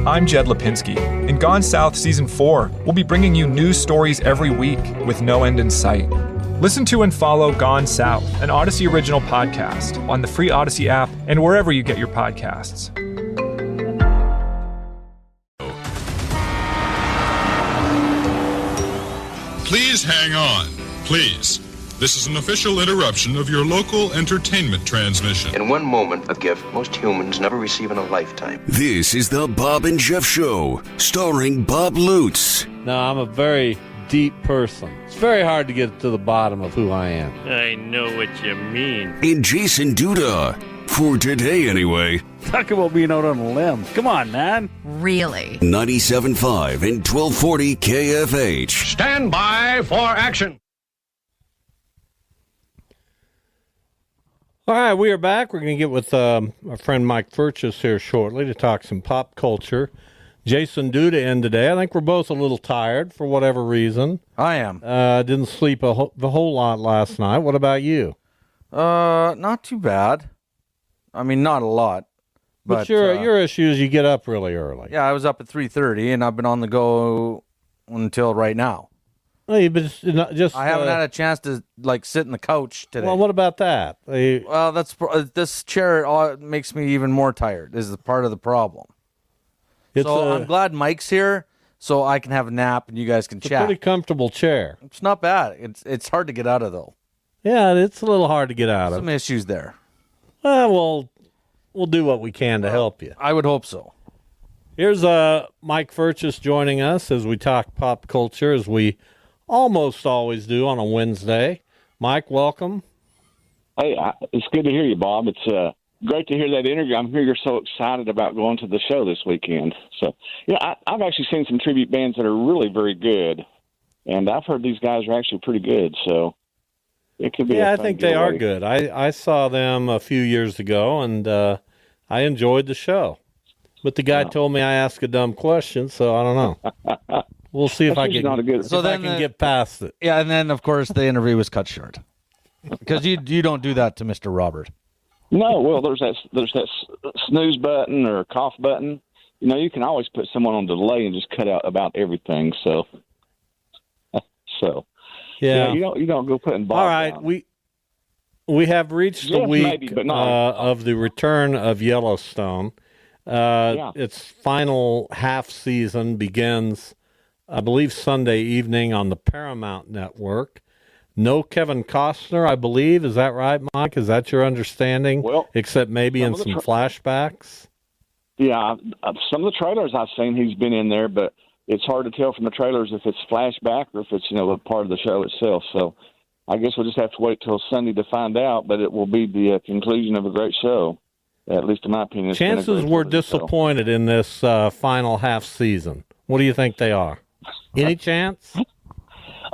I'm Jed Lipinski. In Gone South Season 4, we'll be bringing you news stories every week with no end in sight. Listen to and follow Gone South, an Odyssey original podcast, on the free Odyssey app and wherever you get your podcasts. Please hang on. Please. This is an official interruption of your local entertainment transmission. In one moment, a gift most humans never receive in a lifetime. This is the Bob and Jeff Show, starring Bob Lutz. Now, I'm a very deep person. It's very hard to get to the bottom of who I am. I know what you mean. And Jason Duda. For today, anyway. Talk about being out on a limb. Come on, man. Really? 97.5 and 1240 KFH. Stand by for action. All right, we are back. We're going to get with our friend Mike Furches here shortly to talk some pop culture. Jason Duda in today. I think we're both a little tired for whatever reason. I am. Didn't sleep the whole lot last night. What about you? Not too bad. I mean, not a lot. But your issue is you get up really early. Yeah, I was up at 3:30, and I've been on the go until right now. Hey, but it's not just I haven't had a chance to sit in the couch today. Well, what about that? Well, that's this chair makes me even more tired. This is part of the problem. I'm glad Mike's here, so I can have a nap and you guys can chat. A pretty comfortable chair. It's not bad. It's hard to get out of though. Yeah, it's a little hard to get out of. Some issues there. Well, we'll do what we can to help you. I would hope so. Here's Mike Furches joining us as we talk pop culture, as we almost always do on a Wednesday. Mike, welcome. Hey, it's good to hear you, Bob. It's great to hear that interview. I'm here you're so excited about going to the show this weekend. So, I've actually seen some tribute bands that are really very good, and I've heard these guys are actually pretty good, so it could be I think they are good. I saw them a few years ago, and I enjoyed the show. But the guy told me I asked a dumb question, so I don't know. We'll see if I can get past it. Yeah, and then, of course, the interview was cut short. Because you don't do that to Mr. Robert. No, well, there's that snooze button or cough button. You can always put someone on delay and just cut out about everything. So yeah, you don't go putting Bob all right, down. We have reached the week of the return of Yellowstone. Its final half season begins, I believe, Sunday evening on the Paramount Network. No Kevin Costner, I believe. Is that right, Mike? Is that your understanding? Well, except maybe in some flashbacks? Yeah, some of the trailers I've seen, he's been in there, but it's hard to tell from the trailers if it's flashback or if it's, a part of the show itself. So I guess we'll just have to wait till Sunday to find out, but it will be the conclusion of a great show, at least in my opinion. Chances we're disappointed in this final half season. What do you think they are? Any chance?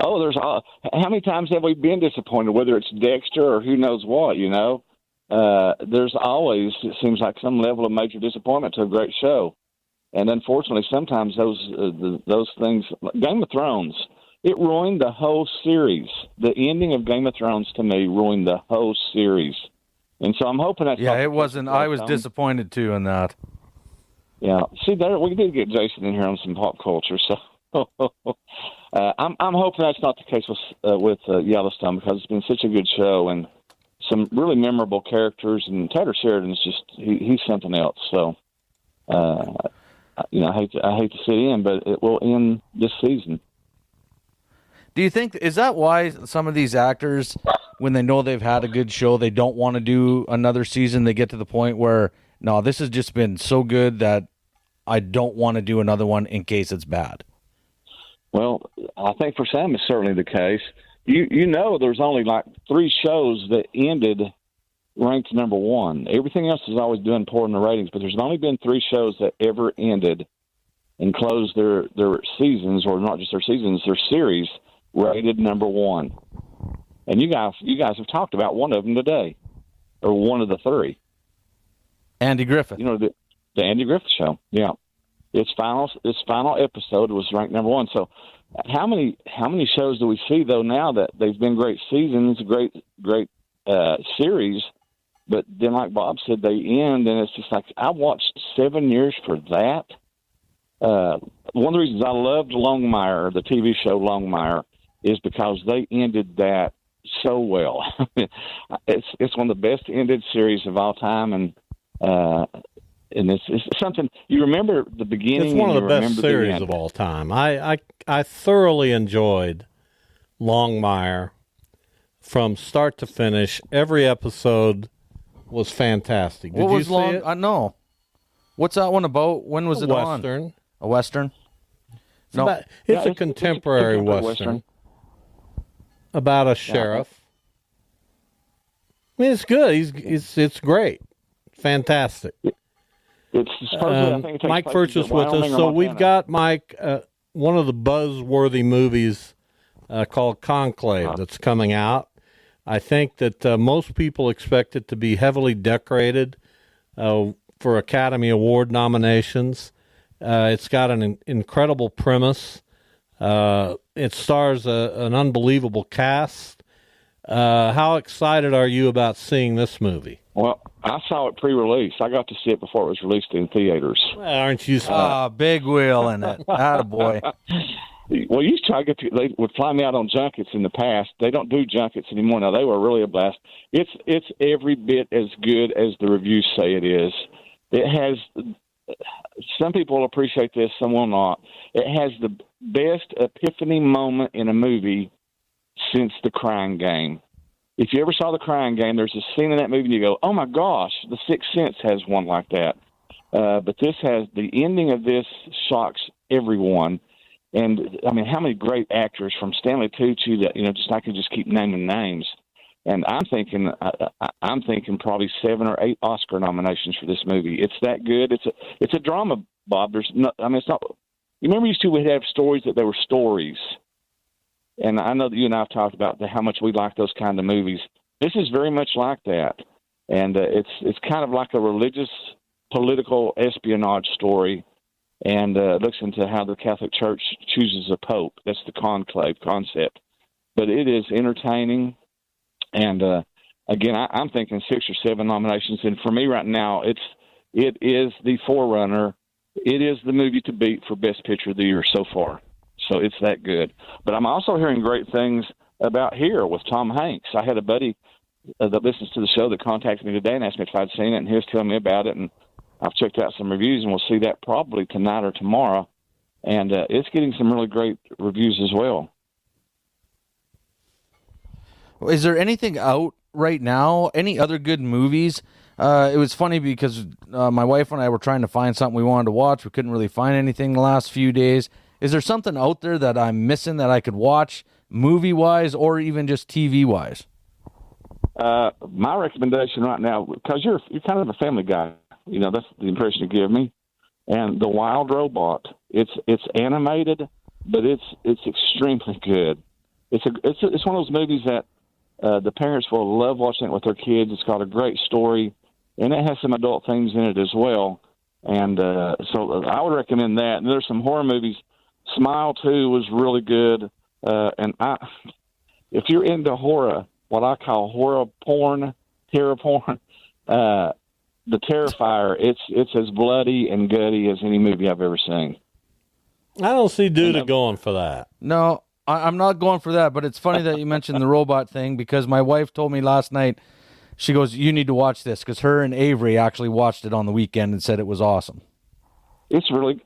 Oh, there's how many times have we been disappointed, whether it's Dexter or who knows what, There's always, it seems like, some level of major disappointment to a great show. And unfortunately, sometimes those things, Game of Thrones, it ruined the whole series. The ending of Game of Thrones, to me, ruined the whole series. And so I'm hoping that's it wasn't. I was disappointed, too, in that. Yeah. See, there we did get Jason in here on some pop culture, so I'm hoping that's not the case with Yellowstone, because it's been such a good show and some really memorable characters. And Taylor Sheridan's just he's something else. So, I hate to sit in, but it will end this season. Do you think, is that why some of these actors, when they know they've had a good show, they don't want to do another season? They get to the point where, no, this has just been so good that I don't want to do another one in case it's bad. Well, I think for some it's certainly the case. There's only like 3 shows that ended ranked number 1. Everything else is always doing poor in the ratings, but there's only been 3 shows that ever ended and closed their seasons, or not just their seasons, their series, rated number 1. And you guys have talked about one of them today, or one of the 3. Andy Griffith. The Andy Griffith Show. Yeah. Its final episode was ranked number 1. So how many shows do we see, though, now that they've been great seasons, great series, but then, like Bob said, they end, and it's just like, I watched 7 years for that. one of the reasons I loved Longmire, the TV show Longmire, is because they ended that so well. It's one of the best ended series of all time, and it's something you remember the beginning. It's one of the best series the of all time. I thoroughly enjoyed Longmire from start to finish. Every episode was fantastic. Did you see it? No. What's that one about? When was it Western. on? A Western? It's a contemporary Western about a sheriff. I mean, it's good. It's great. Fantastic. Mike Furches with us. So we've got Mike, one of the buzzworthy movies called Conclave that's coming out. I think that most people expect it to be heavily decorated for Academy Award nominations. It's got an incredible premise. It stars an unbelievable cast. How excited are you about seeing this movie? Well, I saw it pre-release. I got to see it before it was released in theaters. Well, aren't you? Big wheel in it. Attaboy. Well, they would fly me out on junkets in the past. They don't do junkets anymore now. They were really a blast. It's every bit as good as the reviews say it is. It has. Some people will appreciate this, some will not. It has the best epiphany moment in a movie since The Crying Game. If you ever saw The Crying Game, there's a scene in that movie and you go, oh my gosh, The Sixth Sense has one like that. But this has, the ending of this shocks everyone. And I mean, how many great actors from Stanley Tucci that, I could just keep naming names. And I'm thinking probably 7 or 8 Oscar nominations for this movie. It's that good. It's a drama, Bob. It's not. You remember used to we'd have stories that they were stories. And I know that you and I have talked about how much we like those kind of movies. This is very much like that, and it's kind of like a religious, political espionage story, and looks into how the Catholic Church chooses a pope. That's the conclave concept. But it is entertaining, and again, I'm thinking 6 or 7 nominations. And for me right now, it is the forerunner. It is the movie to beat for Best Picture of the Year so far. So it's that good. But I'm also hearing great things about Here with Tom Hanks. I had a buddy that listens to the show that contacted me today and asked me if I'd seen it, and he was telling me about it. And I've checked out some reviews, and we'll see that probably tonight or tomorrow. And it's getting some really great reviews as well. Is there anything out right now? Any other good movies? It was funny because my wife and I were trying to find something we wanted to watch. We couldn't really find anything the last few days. Is there something out there that I'm missing that I could watch movie-wise or even just TV-wise? My recommendation right now, because you're kind of a family guy, that's the impression you give me. And The Wild Robot, it's animated, but it's extremely good. It's one of those movies that the parents will love watching it with their kids. It's got a great story, and it has some adult themes in it as well. And so I would recommend that. And there's some horror movies. Smile 2 was really good. And if you're into horror, what I call horror porn, terror porn, The Terrifier, it's as bloody and gutty as any movie I've ever seen. I don't see Duda going for that. No, I'm not going for that, but it's funny that you mentioned the robot thing because my wife told me last night, she goes, you need to watch this, because her and Avery actually watched it on the weekend and said it was awesome. It's really,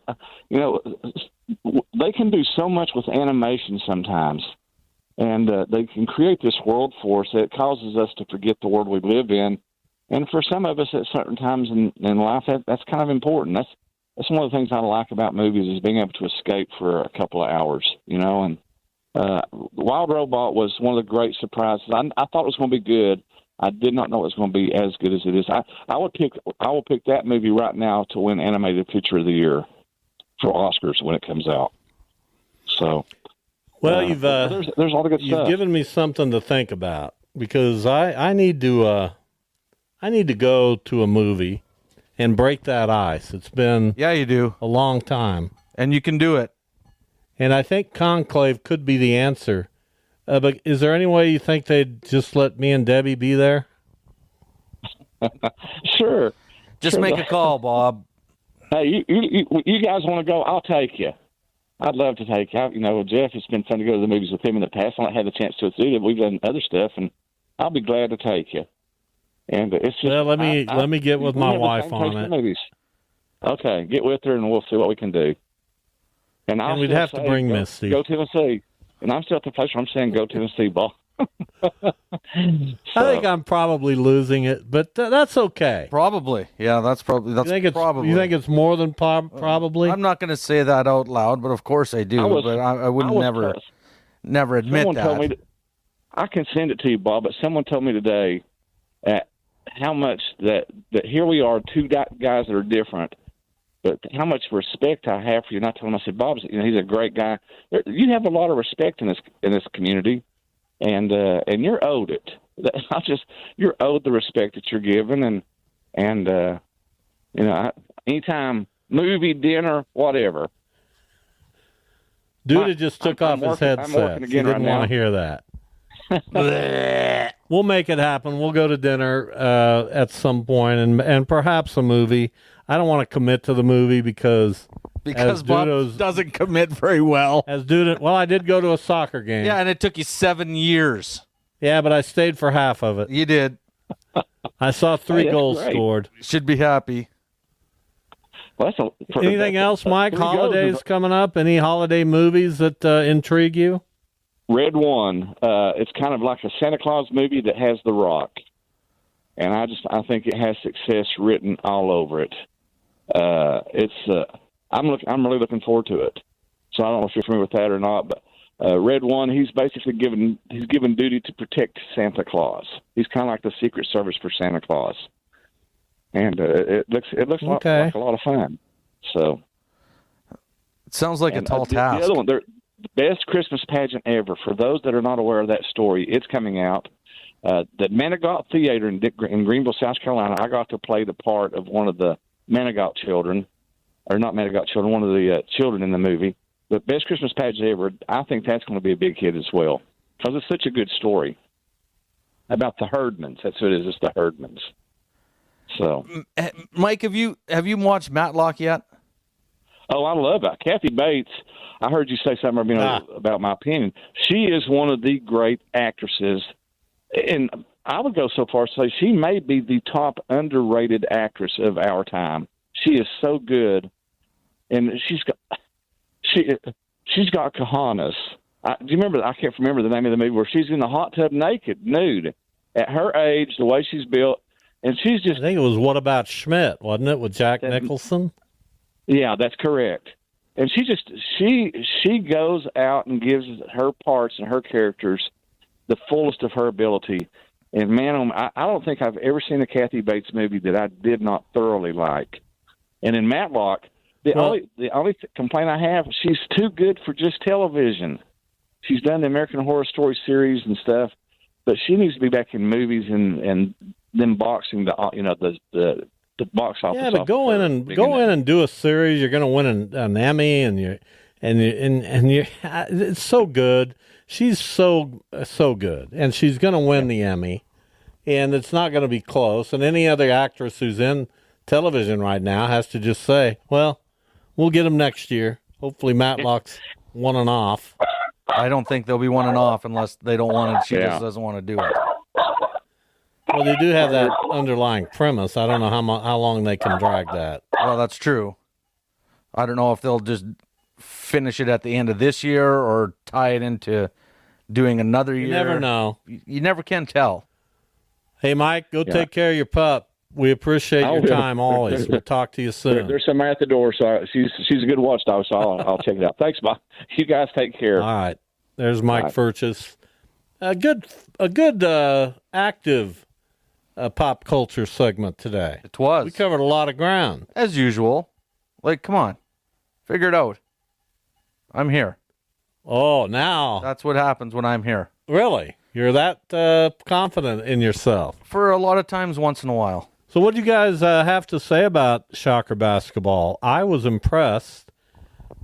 they can do so much with animation sometimes, and they can create this world for us that causes us to forget the world we live in. And for some of us at certain times in life, that's kind of important. That's one of the things I like about movies is being able to escape for a couple of hours, and Wild Robot was one of the great surprises. I thought it was going to be good. I did not know it was going to be as good as it is. I will pick that movie right now to win Animated Picture of the Year for Oscars when it comes out. So, well, there's all the good stuff. You've given me something to think about because I need to go to a movie and break that ice. It's been you do a long time, and you can do it. And I think Conclave could be the answer. But is there any way you think they'd just let me and Debbie be there? Sure. Just make a call, Bob. Hey, you guys want to go? I'll take you. I'd love to take you. Jeff, it's been fun to go to the movies with him in the past. I haven't had the chance to do it. We've done other stuff, and I'll be glad to take you. And it's just, let me get with my wife on it. Movies. Okay, get with her, and we'll see what we can do. And we'd have to bring Misty. Go Tennessee. And I'm still at the place where I'm saying go Tennessee, ball. I think I'm probably losing it, but that's okay. Probably, yeah. That's probably. You think it's more than probably? I'm not going to say that out loud, but of course I do. But I would never admit someone that. Told me I can send it to you, Bob. But someone told me today how much that here we are, two guys that are different, but how much respect I have for you. And I told him, I said, Bob, he's a great guy. You have a lot of respect in this community. And you're owed it. You're owed the respect that you're given, and anytime movie, dinner, whatever. Dude just took off his headset. He didn't want to hear that. We'll make it happen. We'll go to dinner at some point, and perhaps a movie. I don't want to commit to the movie because Bob doesn't commit very well. Well, I did go to a soccer game. Yeah, and it took you 7 years. Yeah, but I stayed for half of it. You did. I saw 3 goals scored. Should be happy. Well, anything else, Mike? Holidays coming up? Any holiday movies that intrigue you? Red One. It's kind of like a Santa Claus movie that has The Rock, and I think it has success written all over it. I'm really looking forward to it. So I don't know if you're familiar with that or not, but Red One, he's basically given duty to protect Santa Claus. He's kind of like the Secret Service for Santa Claus, and it looks like a lot of fun. So it sounds like a tall task. The other one, the best Christmas pageant ever. For those that are not aware of that story, it's coming out. The Manigault Theater in Greenville, South Carolina. I got to play the part of one of the Manigault children, or not Manigault children, one of the children in the movie. The best Christmas pageant ever. I think that's going to be a big hit as well because it's such a good story about the Herdmans. That's what it is. It's the Herdmans. So, Mike, have you watched Matlock yet? Oh, I love it. Kathy Bates. I heard you say something about my opinion. She is one of the great actresses, and I would go so far as to say she may be the top underrated actress of our time. She is so good, and she's got cojones. Do you remember? I can't remember the name of the movie where she's in the hot tub naked, nude, at her age, the way she's built, and she's just. I think it was What About Schmidt, wasn't it, with Jack Nicholson? Yeah, that's correct. And she goes out and gives her parts and her characters the fullest of her ability. And man, I don't think I've ever seen a Kathy Bates movie that I did not thoroughly like. And in Matlock, the only complaint I have, she's too good for just television. She's done the American Horror Story series and stuff, but she needs to be back in movies and then boxing the box office. Yeah, but go in and do a series. You're going to win an Emmy, and you it's so good. She's so good, and she's going to win the Emmy, and it's not going to be close. And any other actress who's in television right now has to just say, well, we'll get them next year. Hopefully Matlock's one and off. I don't think they'll be one and off unless they don't want it. She just doesn't want to do it. Well, they do have that underlying premise. I don't know how long they can drag that. Well, that's true. I don't know if they'll just finish it at the end of this year or tie it into doing another year. You never know. You never can tell. Hey, Mike, go take care of your pup. We appreciate your time always. We'll talk to you soon. There's somebody at the door, so she's a good watchdog, so I'll check it out. Thanks, Bob. You guys take care. All right. There's Mike Furches. A good active pop culture segment today. It was. We covered a lot of ground. As usual. Like, come on. Figure it out. I'm here. Oh, now. That's what happens when I'm here. Really? You're that confident in yourself? For a lot of times, once in a while. So what do you guys have to say about Shocker basketball? I was impressed.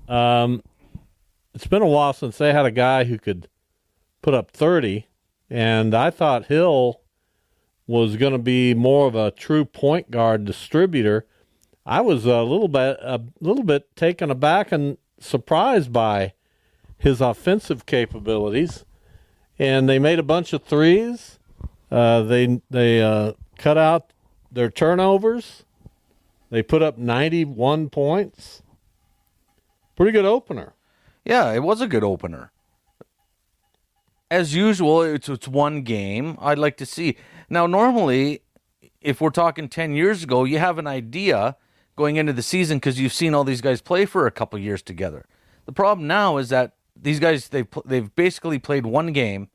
It's been a while since they had a guy who could put up 30, and I thought Hill was going to be more of a true point guard distributor. I was a little bit taken aback and surprised by his offensive capabilities, and they made a bunch of threes. They cut out their turnovers. They put up 91 points. Pretty good opener. Yeah, it was a good opener. As usual, it's one game. I'd like to see. Now, normally, if we're talking 10 years ago, you have an idea going into the season because you've seen all these guys play for a couple years together. The problem now is that these guys, they've basically played one game.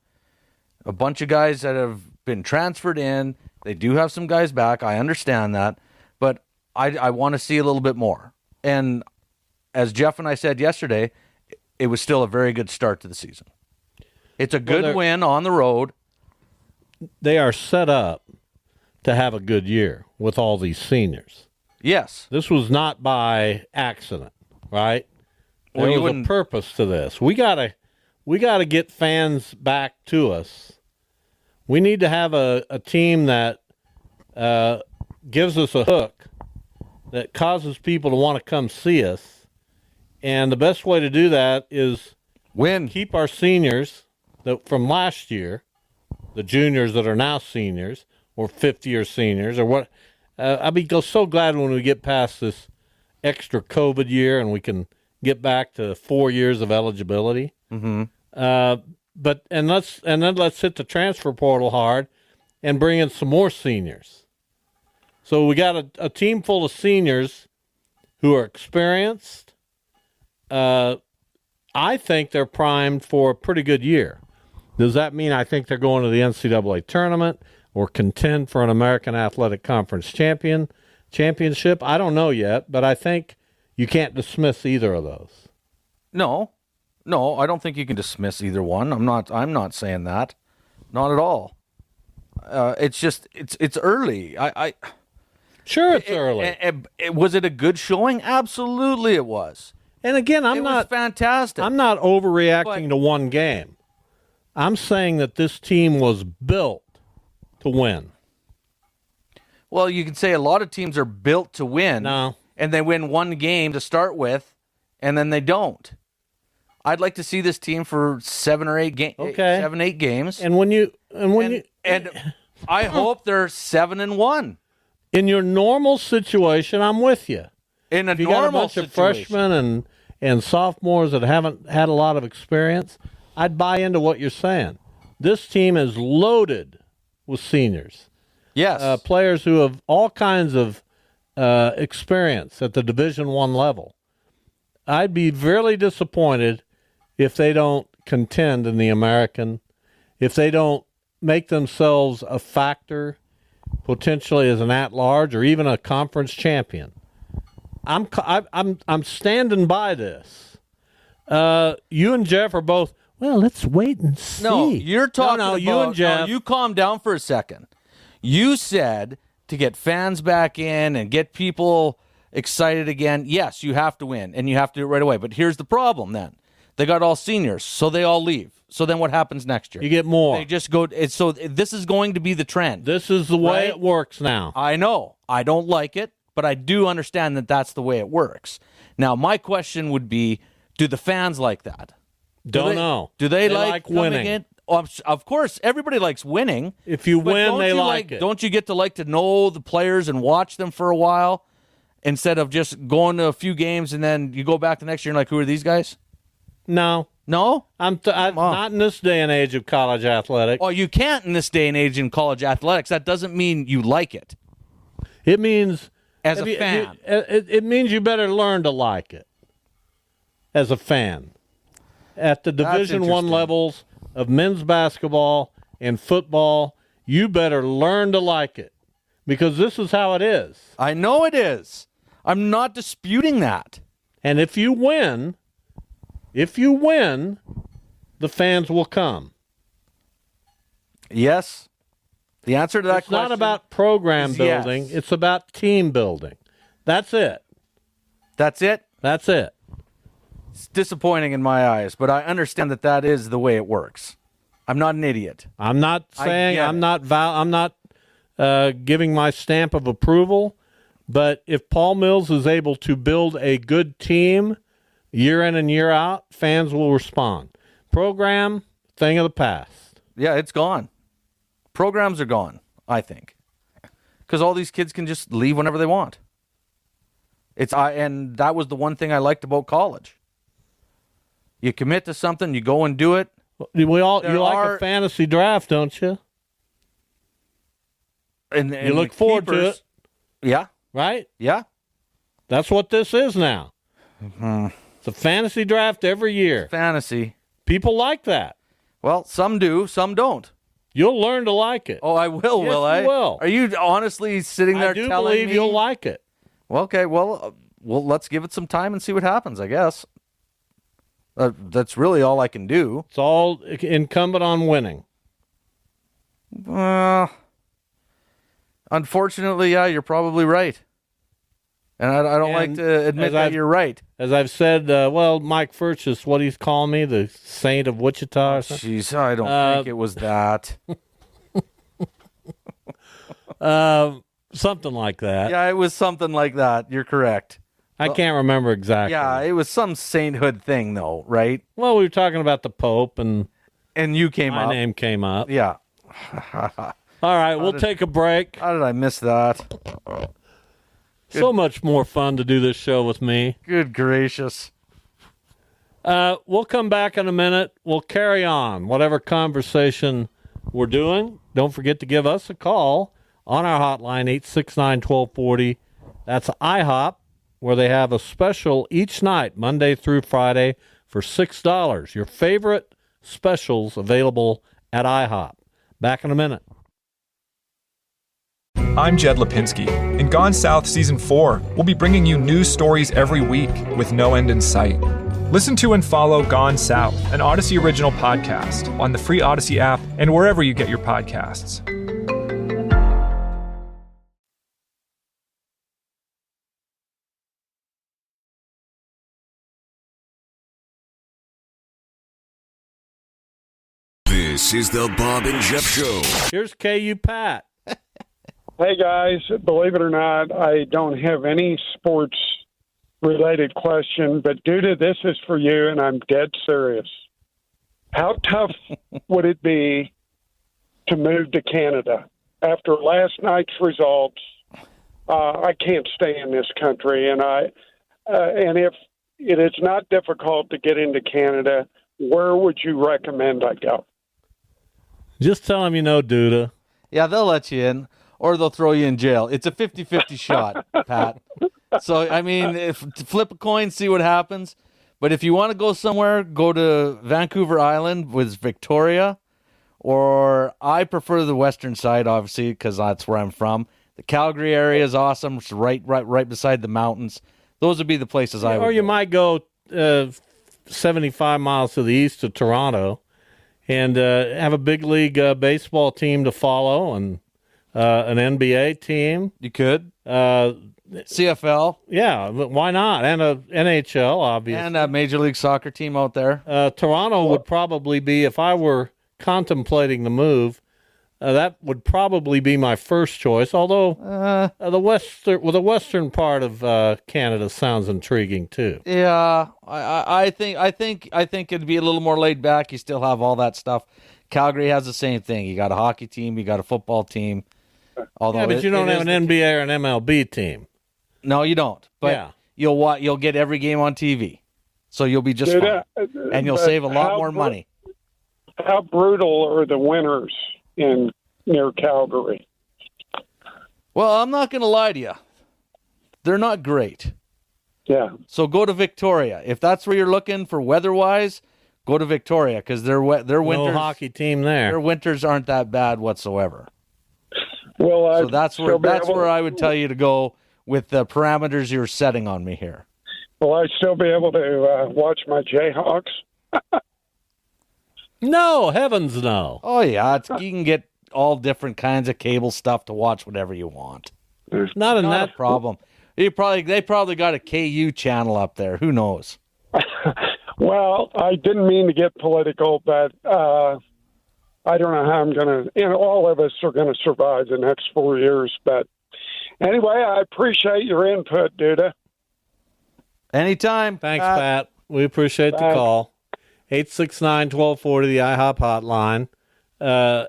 A bunch of guys that have been transferred in. They do have some guys back. I understand that. But I want to see a little bit more. And as Jeff and I said yesterday, it was still a very good start to the season. It's a good win on the road. They are set up to have a good year with all these seniors. Yes. This was not by accident, right? There was a purpose to this. We gotta get fans back to us. We need to have a team that gives us a hook, that causes people to want to come see us. And the best way to do that is keep our seniors from last year, the juniors that are now seniors, or fifth-year seniors, or what. I'll be so glad when we get past this extra COVID year and we can get back to 4 years of eligibility. Mm-hmm. But let's hit the transfer portal hard and bring in some more seniors. So we got a team full of seniors who are experienced. I think they're primed for a pretty good year. Does that mean I think they're going to the NCAA tournament or contend for an American Athletic Conference championship? I don't know yet, but I think you can't dismiss either of those. No, I don't think you can dismiss either one. I'm not saying that, not at all. It's just it's early. Sure, it's early. Was it a good showing? Absolutely, it was. And again, it was fantastic. I'm not overreacting to one game. I'm saying that this team was built to win. Well, you can say a lot of teams are built to win. No. And they win one game to start with, and then they don't. I'd like to see this team for 7 or 8 games. Okay. 7, 8 games. And I hope they're 7-1. In your normal situation, I'm with you. In a if you normal got a bunch situation. of freshmen and sophomores that haven't had a lot of experience, I'd buy into what you're saying. This team is loaded with seniors. Yes. Players who have all kinds of experience at the Division I level. I'd be really disappointed if they don't contend in the American, if they don't make themselves a factor potentially as an at-large or even a conference champion. I'm standing by this. You and Jeff are both, well, let's wait and see. No, you're talking about you and Jeff. No, you calm down for a second. You said to get fans back in and get people excited again, yes, you have to win, and you have to do it right away. But here's the problem then. They got all seniors, so they all leave. So then what happens next year? You get more. They just go. So this is going to be the trend. This is the way it works now. I know. I don't like it, but I do understand that that's the way it works. Now, my question would be, do the fans like that? Don't know. Do they like winning? In? Oh, of course, everybody likes winning. If you win, they like it. Don't you get to know the players and watch them for a while instead of just going to a few games and then you go back the next year and who are these guys? No. No? I'm not in this day and age of college athletics. Oh, you can't in this day and age in college athletics. That doesn't mean you like it. It means as a fan. It means you better learn to like it as a fan. At the Division I levels of men's basketball and football, you better learn to like it because this is how it is. I know it is. I'm not disputing that. And if you win, the fans will come. Yes. The answer to that question. It's not about program building. Yes. It's about team building. That's it. That's it? That's it. It's disappointing in my eyes, but I understand that is the way it works. I'm not an idiot. I'm not saying I'm not giving my stamp of approval, But if Paul Mills is able to build a good team year in and year out, fans will respond. Program, thing of the past. Yeah, it's gone. Programs are gone, I think. Because all these kids can just leave whenever they want. And that was the one thing I liked about college. You commit to something, you go and do it. You like a fantasy draft, don't you? And you look forward to it. Yeah. Right? Yeah. That's what this is now. Mm-hmm. It's a fantasy draft every year. Fantasy. People like that. Well, some do, some don't. You'll learn to like it. Oh, I will, yes, will I? You will. Are you honestly sitting there telling me? I do believe you'll like it. Well, okay, well, let's give it some time and see what happens, I guess. That's really all I can do. It's all incumbent on winning. Unfortunately, yeah, you're probably right. And I don't like to admit that you're right. As I've said, Mike Furches, what he's calling me, the saint of Wichita or something? Jeez, I don't think it was that. Something like that. Yeah, it was something like that. You're correct. I can't remember exactly. Yeah, it was some sainthood thing, though, right? Well, we were talking about the Pope, and you came up. My name came up. Yeah. All right, we'll take a break. How did I miss that? So much more fun to do this show with me. Good gracious. We'll come back in a minute. We'll carry on whatever conversation we're doing. Don't forget to give us a call on our hotline, 869-1240. That's IHOP, where they have a special each night, Monday through Friday, for $6. Your favorite specials available at IHOP. Back in a minute. I'm Jed Lipinski. In Gone South Season 4, we'll be bringing you news stories every week with no end in sight. Listen to and follow Gone South, an Odyssey original podcast, on the free Odyssey app and wherever you get your podcasts. This is the Bob and Jeff Show. Here's KU Pat. Hey, guys. Believe it or not, I don't have any sports-related question, but due to this is for you, and I'm dead serious. How tough would it be to move to Canada? After last night's results, I can't stay in this country, and if it is not difficult to get into Canada, where would you recommend I go? Just tell them you know Duda. Yeah, they'll let you in, or they'll throw you in jail. It's a 50-50 shot, Pat. So, I mean, flip a coin, see what happens. But if you want to go somewhere, go to Vancouver Island with Victoria, or I prefer the western side, obviously, because that's where I'm from. The Calgary area is awesome. It's right beside the mountains. Those would be the places I would Or you go. might go 75 miles to the east of Toronto and have a big league baseball team to follow and an NBA team. You could. CFL. Yeah, why not? And a NHL, obviously. And a Major League Soccer team out there. Toronto would probably be, if I were contemplating the move, that would probably be my first choice. Although the western part of Canada sounds intriguing too. Yeah, I think it'd be a little more laid back. You still have all that stuff. Calgary has the same thing. You got a hockey team, you got a football team. Although but you don't have an NBA or an MLB team. No, you don't. But you'll get every game on TV, so you'll be just fine, and you'll save a lot more money. How brutal are the winters near Calgary? Well, I'm not going to lie to you. They're not great. Yeah. So go to Victoria. If that's where you're looking for weather-wise, go to Victoria because their winters. No hockey team there. Their winters aren't that bad whatsoever. Well, so that's where I would tell you to go with the parameters you're setting on me here. Will I still be able to watch my Jayhawks? No, heavens no. Oh yeah, you can get all different kinds of cable stuff to watch whatever you want. Not a problem. They probably got a KU channel up there. Who knows? Well, I didn't mean to get political, but I don't know how I'm going to. And all of us are going to survive the next 4 years. But Anyway, I appreciate your input, Duda. Anytime. Thanks, Pat. We appreciate the call. 869-1240, the IHOP hotline.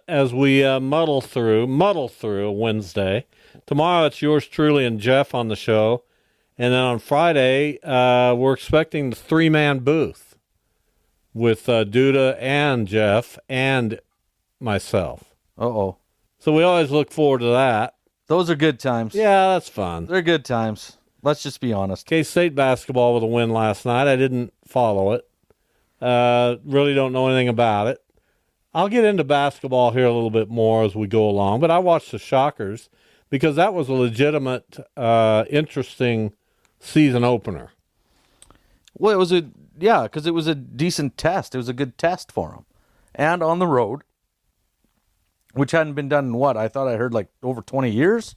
As we muddle through Wednesday. Tomorrow it's yours truly and Jeff on the show. And then on Friday, we're expecting the three-man booth with Duda and Jeff and myself. Uh-oh. So we always look forward to that. Those are good times. Yeah, that's fun. They're good times. Let's just be honest. K-State basketball with a win last night. I didn't follow it. Really don't know anything about it. I'll get into basketball here a little bit more as we go along, but I watched the Shockers because that was a legitimate, interesting season opener. Well, because it was a decent test. It was a good test for them. And on the road, which hadn't been done in what? I thought I heard like over 20 years,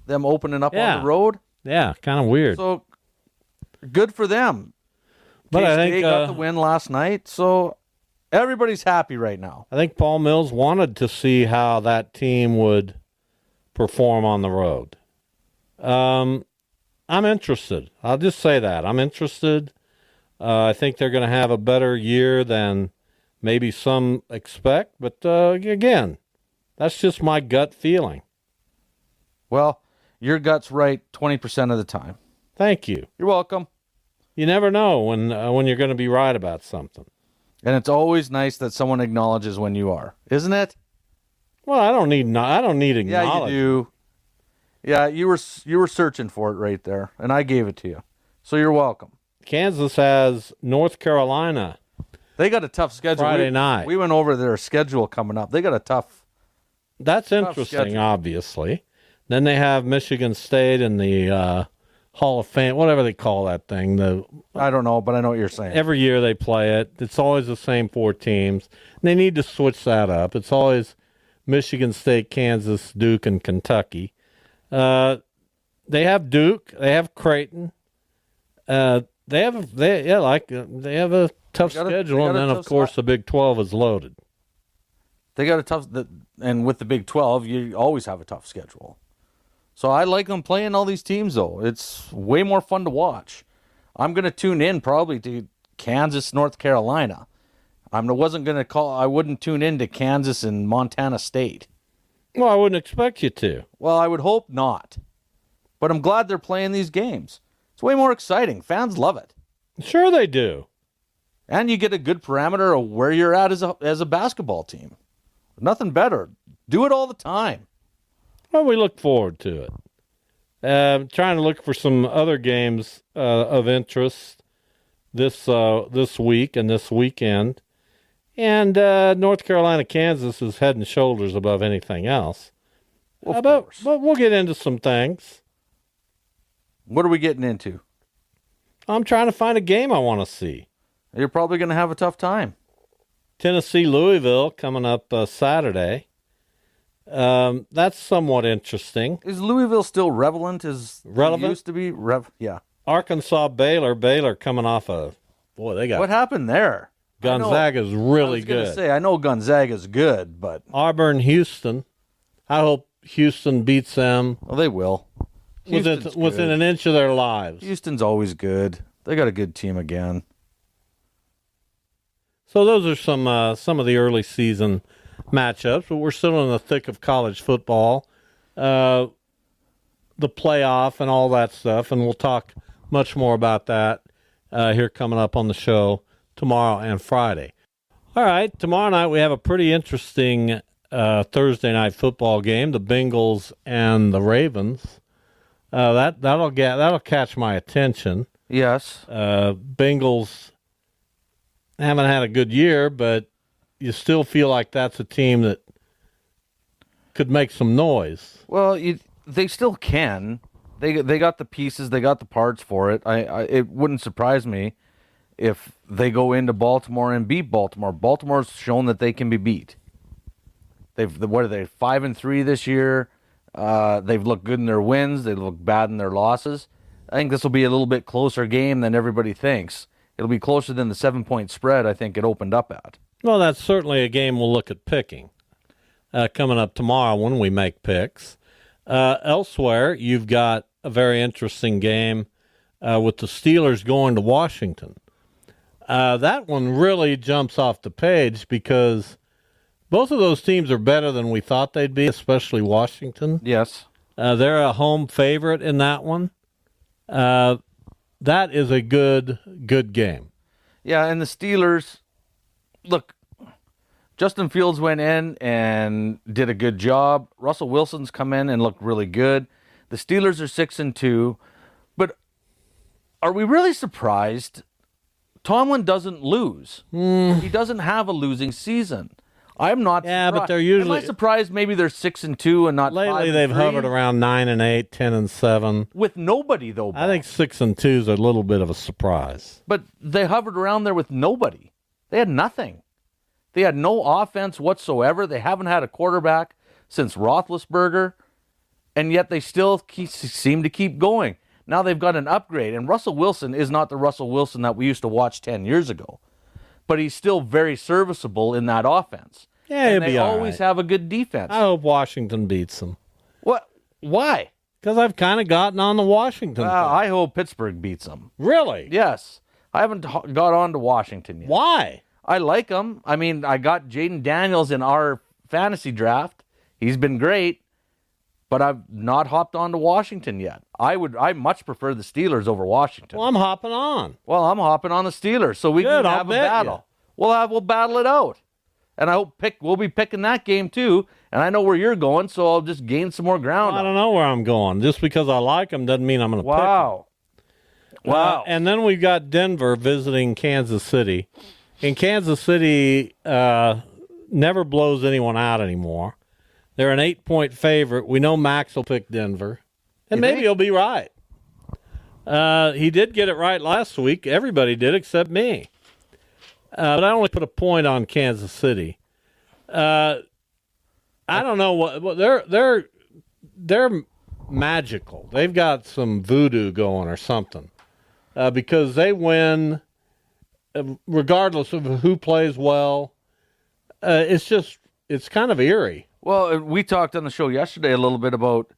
them opening up on the road. Yeah, kind of weird. So good for them. But K-State I think got the win last night, so everybody's happy right now. I think Paul Mills wanted to see how that team would perform on the road. I'm interested. I'll just say that. I'm interested. I think they're going to have a better year than maybe some expect. But, again, that's just my gut feeling. Well, your gut's right 20% of the time. Thank you. You're welcome. You never know when you're going to be right about something. And it's always nice that someone acknowledges when you are, isn't it? Well, I don't need acknowledgement. Yeah, you do. Yeah, you were searching for it right there, and I gave it to you. So you're welcome. Kansas has North Carolina. They got a tough schedule. Friday night. We went over their schedule coming up. They got a tough. That's interesting, schedule. Obviously. Then they have Michigan State in the Hall of Fame, whatever they call that thing. I don't know, but I know what you're saying. Every year they play it. It's always the same four teams. They need to switch that up. It's always Michigan State, Kansas, Duke, and Kentucky. They have Duke. They have Creighton. They have a tough schedule, and then of course the Big 12 is loaded. They got a tough, and with the Big 12, you always have a tough schedule. So I like them playing all these teams, though. It's way more fun to watch. I'm going to tune in probably to Kansas, North Carolina. I wouldn't tune in to Kansas and Montana State. Well, I wouldn't expect you to. Well, I would hope not. But I'm glad they're playing these games. It's way more exciting. Fans love it. Sure they do. And you get a good parameter of where you're at as a basketball team. Nothing better. Do it all the time. Well, we look forward to it. Trying to look for some other games of interest this week and this weekend. And North Carolina, Kansas is head and shoulders above anything else. But we'll get into some things. What are we getting into? I'm trying to find a game I want to see. You're probably going to have a tough time. Tennessee, Louisville coming up Saturday. That's somewhat interesting. Is Louisville still relevant as relevant? It used to be? Yeah. Arkansas, Baylor coming off they got. What happened there? Gonzaga's really good. I know Gonzaga's good, but Auburn, Houston. I hope Houston beats them. Well, they will. Within an inch of their lives. Houston's always good. They got a good team again. So those are some of the early season matchups, but we're still in the thick of college football, the playoff and all that stuff, and we'll talk much more about that here coming up on the show tomorrow and Friday. All right, tomorrow night we have a pretty interesting Thursday night football game, the Bengals and the Ravens. That'll catch my attention. Yes. Bengals haven't had a good year, but you still feel like that's a team that could make some noise. Well, they still can. They got the pieces, they got the parts for it. It wouldn't surprise me if they go into Baltimore and beat Baltimore. Baltimore's shown that they can be beat. What are they, 5-3 this year? They've looked good in their wins. They look bad in their losses. I think this will be a little bit closer game than everybody thinks. It'll be closer than the 7-point spread I think it opened up at. Well, that's certainly a game we'll look at picking coming up tomorrow when we make picks. Elsewhere, you've got a very interesting game with the Steelers going to Washington. That one really jumps off the page because both of those teams are better than we thought they'd be, especially Washington. Yes. They're a home favorite in that one. That is a good game. Yeah, and the Steelers, look, Justin Fields went in and did a good job. Russell Wilson's come in and looked really good. The Steelers are 6-2. But are we really surprised? Tomlin doesn't lose. He doesn't have a losing season. I'm not. Yeah, surprised. but they're usually. Am I surprised? Maybe they're 6-2 and not. Lately, they've hovered around 9-8, 10-7 with nobody though. Bob. I think 6-2 is a little bit of a surprise. But they hovered around there with nobody. They had nothing. They had no offense whatsoever. They haven't had a quarterback since Roethlisberger, and yet they still seem to keep going. Now they've got an upgrade, and Russell Wilson is not the Russell Wilson that we used to watch 10 years ago. But he's still very serviceable in that offense. Yeah, and he'll they be all always right. have a good defense. I hope Washington beats them. What? Why? Because I've kind of gotten on the Washington thing. I hope Pittsburgh beats them. Really? Yes. I haven't got on to Washington yet. Why? I like them. I mean, I got Jaden Daniels in our fantasy draft. He's been great, but I've not hopped on to Washington yet. I much prefer the Steelers over Washington. Well, I'm hopping on. Well, I'm hopping on the Steelers, so we Good, can have a battle. We'll battle it out, and I hope we'll be picking that game too. And I know where you're going, so I'll just gain some more ground. I don't know where I'm going. Just because I like them doesn't mean I'm going to pick them. Wow. And then we've got Denver visiting Kansas City. And Kansas City never blows anyone out anymore. They're an 8-point favorite. We know Max will pick Denver. And maybe he'll be right. He did get it right last week. Everybody did except me. But I only put a point on Kansas City. I don't know what they're magical. They've got some voodoo going or something. Because they win regardless of who plays well. It's kind of eerie. Well, we talked on the show yesterday a little bit about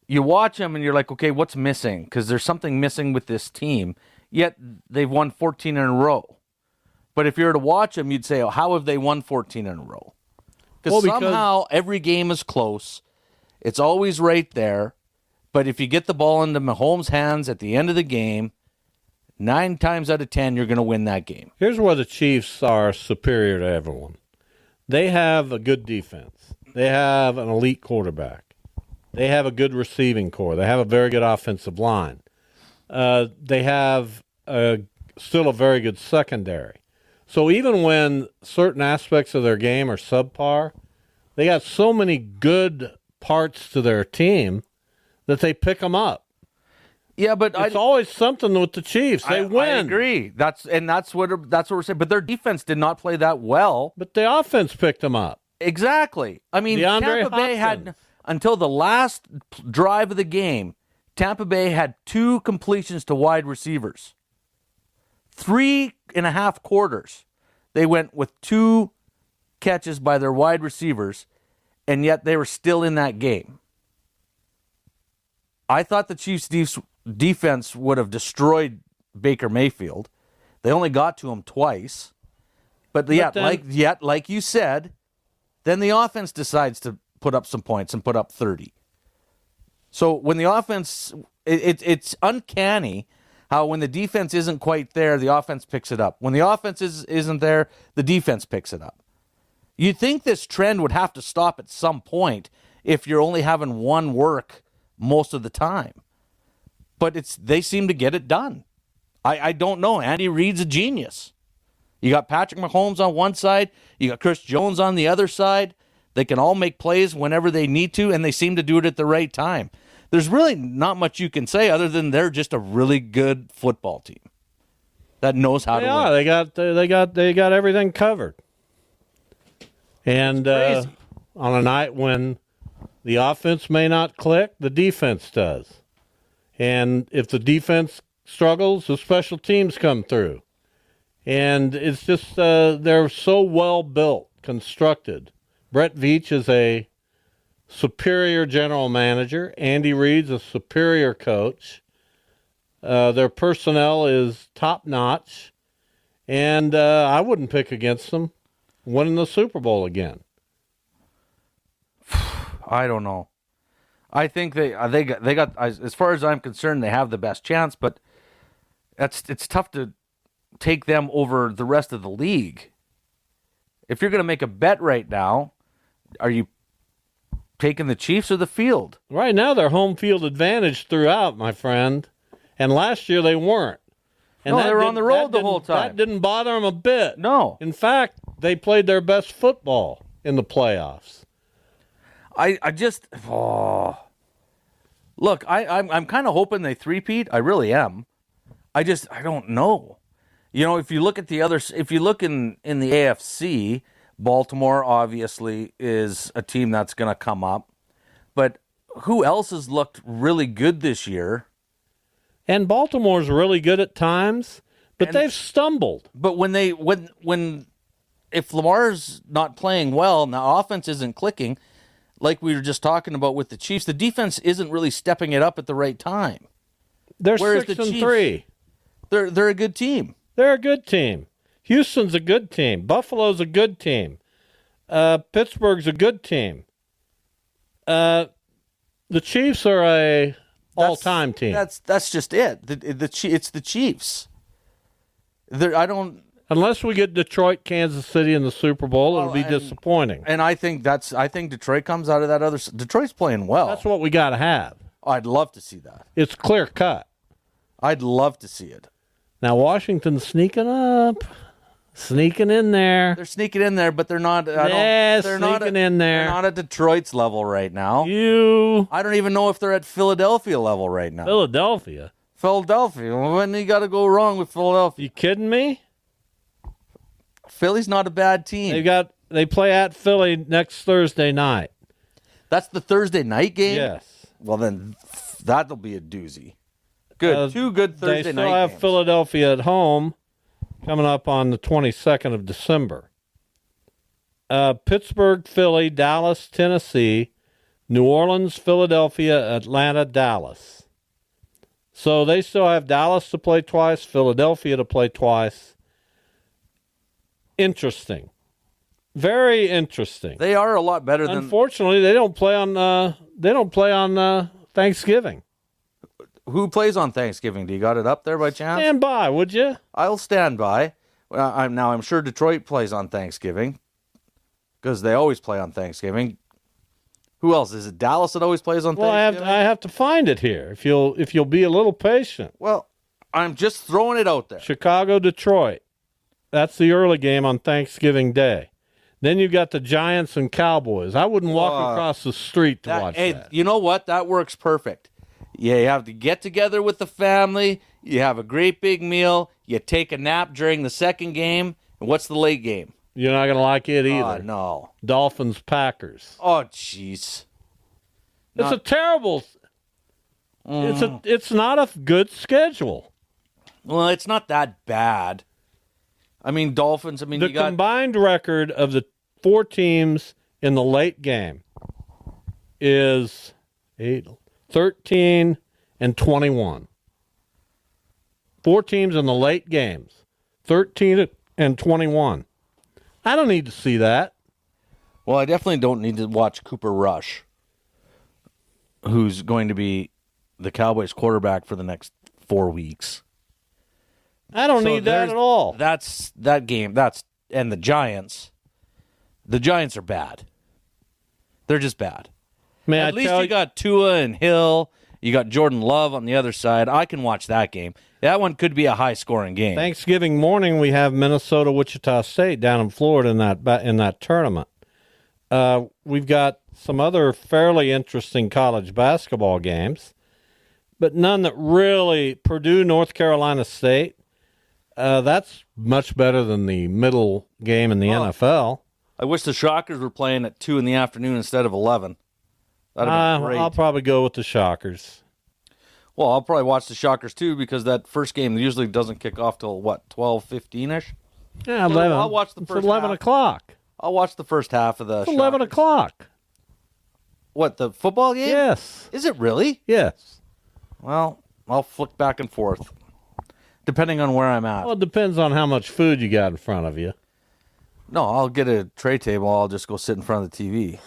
you watch them and you're like, okay, what's missing? Because there's something missing with this team. Yet they've won 14 in a row. But if you were to watch them, you'd say, oh, how have they won 14 in a row? Because somehow every game is close. It's always right there. But if you get the ball into Mahomes' hands at the end of the game, 9 times out of 10, you're going to win that game. Here's where the Chiefs are superior to everyone. They have a good defense. They have an elite quarterback. They have a good receiving core. They have a very good offensive line. They have still a very good secondary. So even when certain aspects of their game are subpar, they got so many good parts to their team that they pick them up. Yeah, but it's always something with the Chiefs. They win. I agree. That's what we're saying. But their defense did not play that well. But the offense picked them up. Exactly. I mean, Tampa Bay had, until the last drive of the game, Tampa Bay had 2 completions to wide receivers. 3.5 quarters, they went with 2 catches by their wide receivers, and yet they were still in that game. I thought the Chiefs' defense would have destroyed Baker Mayfield. They only got to him twice. But like you said, then the offense decides to put up some points and put up 30. So when the offense, it's uncanny how when the defense isn't quite there, the offense picks it up. When the offense isn't there, the defense picks it up. You'd think this trend would have to stop at some point if you're only having one work most of the time. But they seem to get it done. I don't know. Andy Reid's a genius. You got Patrick Mahomes on one side. You got Chris Jones on the other side. They can all make plays whenever they need to, and they seem to do it at the right time. There's really not much you can say other than they're just a really good football team that knows how to win. They got everything covered. And on a night when the offense may not click, the defense does. And if the defense struggles, the special teams come through. And it's just they're so well built, constructed. Brett Veach is a superior general manager. Andy Reid's a superior coach. Their personnel is top-notch. And I wouldn't pick against them winning the Super Bowl again. I don't know. I think they got, as far as I'm concerned, they have the best chance, but it's tough to take them over the rest of the league. If you're going to make a bet right now, are you taking the Chiefs or the field? Right now, they're home field advantage throughout, my friend. And last year, they weren't. And no, they were on the road the whole time. That didn't bother them a bit. No. In fact, they played their best football in the playoffs. Look, I'm kind of hoping they three-peat. I really am. I don't know. You know, if you look at if you look in the AFC, Baltimore obviously is a team that's going to come up. But who else has looked really good this year? And Baltimore's really good at times, but they've stumbled. But if Lamar's not playing well, and the offense isn't clicking, like we were just talking about with the Chiefs, the defense isn't really stepping it up at the right time. They're Whereas 6-3. They're a good team. They're a good team. Houston's a good team. Buffalo's a good team. Pittsburgh's a good team. The Chiefs are a all-time team. That's just it. It's the Chiefs. Unless we get Detroit, Kansas City in the Super Bowl, it'll be disappointing. And I think Detroit comes out of that other. Detroit's playing well. That's what we got to have. I'd love to see that. It's clear cut. I'd love to see it. Now Washington's sneaking in there. They're sneaking in there, but they're not. They're sneaking in there. They're not at Detroit's level right now. I don't even know if they're at Philadelphia level right now. Philadelphia. When you got to go wrong with Philadelphia? You kidding me? Philly's not a bad team. They play at Philly next Thursday night. That's the Thursday night game? Yes. Well, then that'll be a doozy. Good. Two good Thursday night games. They still have Philadelphia at home coming up on the 22nd of December. Pittsburgh, Philly, Dallas, Tennessee, New Orleans, Philadelphia, Atlanta, Dallas. So they still have Dallas to play twice, Philadelphia to play twice. Interesting. Very interesting. They are a lot better than. Unfortunately, they don't play on Thanksgiving. Who plays on Thanksgiving? Do you got it up there by chance? Stand by, would you? I'll stand by. I'm sure Detroit plays on Thanksgiving because they always play on Thanksgiving. Who else? Is it Dallas that always plays on Thanksgiving? I have to find it here. If you'll be a little patient. Well, I'm just throwing it out there. Chicago, Detroit. That's the early game on Thanksgiving Day. Then you got the Giants and Cowboys. I wouldn't walk across the street to watch that. You know what? That works perfect. You have to get together with the family. You have a great big meal. You take a nap during the second game. And what's the late game? You're not going to like it either. Oh, no. Dolphins, Packers. Oh, jeez. It's a terrible. It's not a good schedule. Well, it's not that bad. I mean, Dolphins. The combined record of the four teams in the late game is 13 and 21. Four teams in the late games, 13 and 21. I don't need to see that. Well, I definitely don't need to watch Cooper Rush, who's going to be the Cowboys quarterback for the next 4 weeks. I don't need that at all. That's that game. And the Giants. The Giants are bad. They're just bad. At least you got Tua and Hill. You got Jordan Love on the other side. I can watch that game. That one could be a high-scoring game. Thanksgiving morning, we have Minnesota, Wichita State down in Florida in that tournament. We've got some other fairly interesting college basketball games, but none that really. Purdue, North Carolina State. That's much better than the middle game in the NFL. I wish the Shockers were playing at 2 in the afternoon instead of 11. That'd be great. I'll probably go with the Shockers. Well, I'll probably watch the Shockers too because that first game usually doesn't kick off till 12:15ish. Yeah, 11. I'll watch the first. It's 11 half. o'clock. I'll watch the first half of the. It's 11 o'clock. What, the football game? Yes. Is it really? Yes. Well, I'll flick back and forth, depending on where I'm at. Well, it depends on how much food you got in front of you. No, I'll get a tray table. I'll just go sit in front of the TV.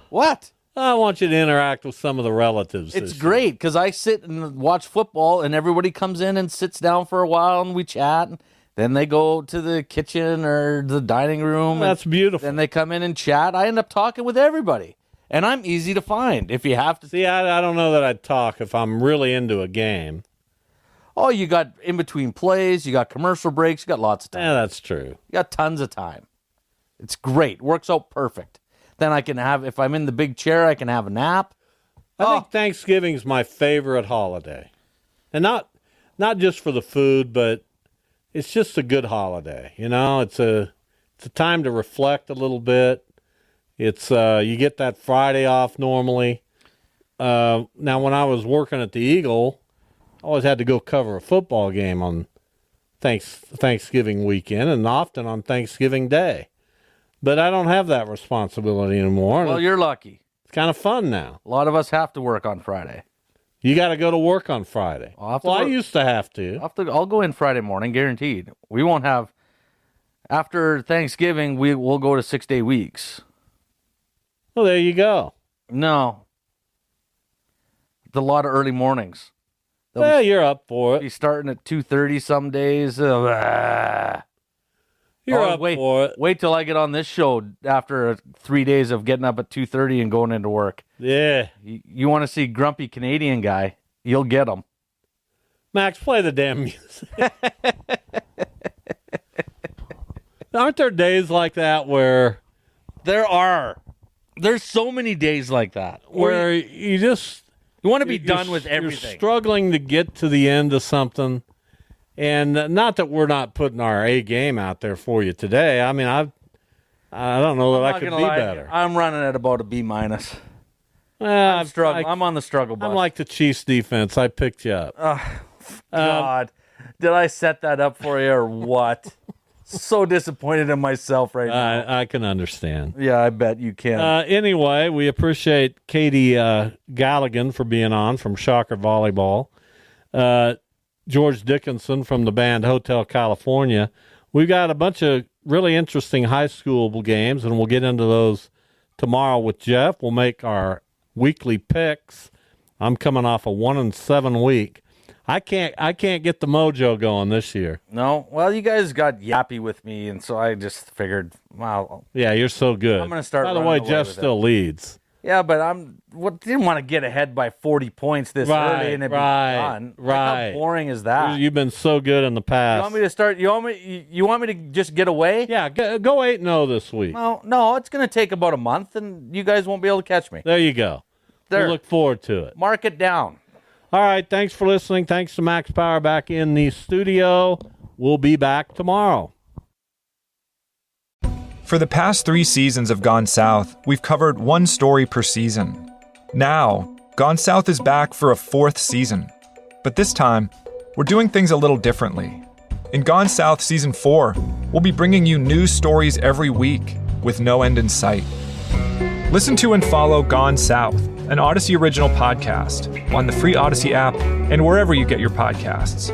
What? I want you to interact with some of the relatives. It's great because I sit and watch football, and everybody comes in and sits down for a while, and we chat. And then they go to the kitchen or the dining room. That's beautiful. Then they come in and chat. I end up talking with everybody, and I'm easy to find. If you have to see, I don't know that I'd talk if I'm really into a game. Oh, you got in between plays, you got commercial breaks, you got lots of time. Yeah, that's true. You got tons of time. It's great. Works out perfect. Then I can have, if I'm in the big chair, I can have a nap. I think Thanksgiving's my favorite holiday. And not just for the food, but it's just a good holiday. You know, it's a time to reflect a little bit. It's you get that Friday off normally. Now, when I was working at the Eagle, I always had to go cover a football game on Thanksgiving weekend and often on Thanksgiving Day. But I don't have that responsibility anymore. Well, you're lucky. It's kind of fun now. A lot of us have to work on Friday. You got to go to work on Friday. I used to have to. I'll go in Friday morning, guaranteed. We won't have, after Thanksgiving, we'll go to 6-day weeks. Well, there you go. No. It's a lot of early mornings. You're up for it. Be starting at 2:30 some days. You're up for it. Wait till I get on this show after 3 days of getting up at 2:30 and going into work. Yeah. You want to see grumpy Canadian guy, you'll get him. Max, play the damn music. Aren't there days like that where... There are. There's so many days like that. Where you just... You want to be done with everything. You're struggling to get to the end of something. And not that we're not putting our A game out there for you today. I mean, I don't know that I could be better. I'm running at about a B-. Well, I'm on the struggle bus. I'm like the Chiefs defense. I picked you up. God. Did I set that up for you or what? So disappointed in myself right now. I can understand. Yeah, I bet you can. Anyway, we appreciate Katie Galligan for being on from Shocker Volleyball. George Dickinson from the band Hotel California. We've got a bunch of really interesting high school games, and we'll get into those tomorrow with Jeff. We'll make our weekly picks. I'm coming off a 1-7 week. I can't get the mojo going this year. No? Well, you guys got yappy with me, and so I just figured, wow. Yeah, you're so good. I'm going to start. By the way, Jeff still leads. Yeah, but didn't want to get ahead by 40 points this early and it be done. Right. How boring is that? You've been so good in the past. You want me to start? You want me to just get away? Yeah, go 8-0 this week. No, it's going to take about a month, and you guys won't be able to catch me. There you go. We look forward to it. Mark it down. All right, thanks for listening. Thanks to Max Power back in the studio. We'll be back tomorrow. For the past 3 seasons of Gone South, we've covered one story per season. Now, Gone South is back for a 4th season. But this time, we're doing things a little differently. In Gone South Season 4, we'll be bringing you new stories every week with no end in sight. Listen to and follow Gone South, an Odyssey original podcast, on the free Odyssey app and wherever you get your podcasts.